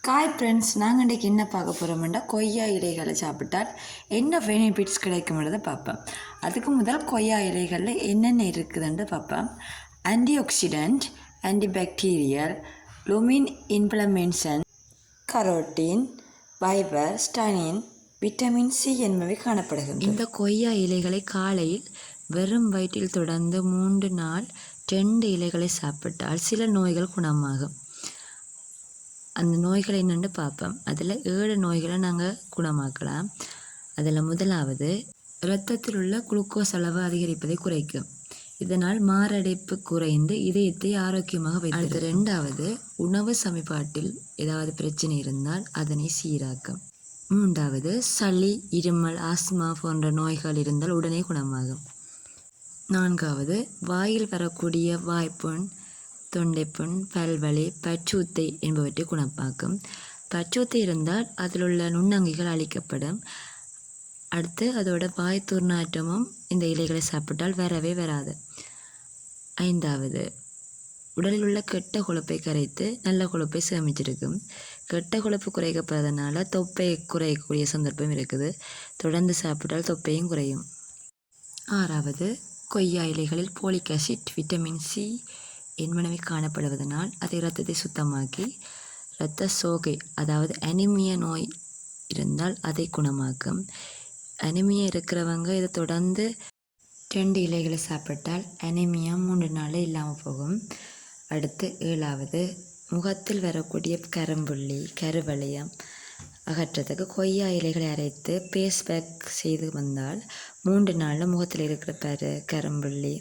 காய் ஃப்ரெண்ட்ஸ், நாங்கள் இன்றைக்கி என்ன பார்க்க போகிறோம்னா கொய்யா இலைகளை சாப்பிட்டால் என்ன பெனிஃபிட்ஸ் கிடைக்கும்ன்றதை பார்ப்போம். அதுக்கு முதல் கொய்யா இலைகளில் என்னென்ன இருக்குதுன்னு பார்ப்போம். ஆன்டி ஆக்சிடென்ட், ஆன்டிபாக்டீரியல், லுமின் இன்ஃப்ளமேஷன், கரோட்டின், ஃபைபர், ஸ்டனின், விட்டமின் சி என்பவை காணப்படுகின்றன. இந்த கொய்யா இலைகளை காலையில் வெறும் வயிற்றில் தொடர்ந்து 3 நாள் 2 இலைகளை சாப்பிட்டால் சில நோய்கள் குணமாகும். அந்த நோய்களை என்னென்னு பார்ப்போம். அதில் 7 நோய்களை நாங்கள் குணமாக்கலாம். அதில் முதலாவது, இரத்தத்தில் உள்ள குளுக்கோஸ் அளவு அதிகரிப்பதை குறைக்கும். இதனால் மாரடைப்பு குறைந்து இதயத்தை ஆரோக்கியமாக வைத்தது. ரெண்டாவது, உணவு சமன்பாட்டில் ஏதாவது பிரச்சனை இருந்தால் அதனை சீராக்கும். மூன்றாவது, சளி, இருமல், ஆஸ்மா போன்ற நோய்கள் இருந்தால் உடனே குணமாகும். நான்காவது, வாயில் வரக்கூடிய வாய்ப்புண், தொண்டைப்புண், பல்வலி, பச்சூத்தை என்பவற்றை குணமாக்கும். பச்சூத்தை இருந்தால் அதில் உள்ள நுண்ணங்கிகள் அழிக்கப்படும். அடுத்து, அதோட வாய் துர்நாற்றமும் இந்த இலைகளை சாப்பிட்டால் வரவே வராது. ஐந்தாவது, உடலில் உள்ள கெட்ட கொழுப்பை கரைத்து நல்ல கொழுப்பை சேமிச்சிருக்கும். கெட்ட கொழுப்பு குறைக்கப்படுறதுனால தொப்பை குறையக்கூடிய சந்தர்ப்பம் இருக்குது. தொடர்ந்து சாப்பிட்டால் தொப்பையும் குறையும். ஆறாவது, கொய்யா இலைகளில் போலிக் ஆசிட், விட்டமின் சி என்பனவை காணப்படுவதனால் அதை இரத்தத்தை சுத்தமாக்கி இரத்த சோகை அதாவது அனிமியா நோய் இருந்தால் அதை குணமாக்கும். அனிமியா இருக்கிறவங்க இதை தொடர்ந்து 2 இலைகளை சாப்பிட்டால் அனிமியா 3 நாளில் இல்லாமல் போகும். அடுத்து 7வது, முகத்தில் வரக்கூடிய கரும்புள்ளி, கருவளையம் அகற்றத்துக்கு கொய்யா இலைகளை அரைத்து பேஸ் பேக் செய்து வந்தால் 3 நாளில் முகத்தில் இருக்கிற கரும்புள்ளி,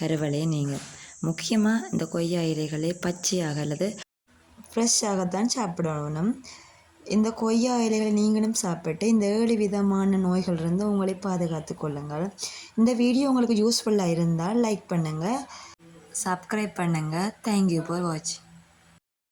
கருவளையம் நீங்கும். முக்கியமாக இந்த கொய்யா இலைகளை பச்சையாக அல்லது ஃப்ரெஷ்ஷாகத்தான் சாப்பிடணும். இந்த கொய்யா இலைகளை நீங்களும் சாப்பிட்டு இந்த 7 விதமான நோய்களிலிருந்து உங்களை பாதுகாத்து கொள்ளுங்கள். இந்த வீடியோ உங்களுக்கு யூஸ்ஃபுல்லாக இருந்தால் லைக் பண்ணுங்கள், சப்ஸ்கிரைப் பண்ணுங்கள். தேங்க்யூ ஃபார் வாட்சிங்.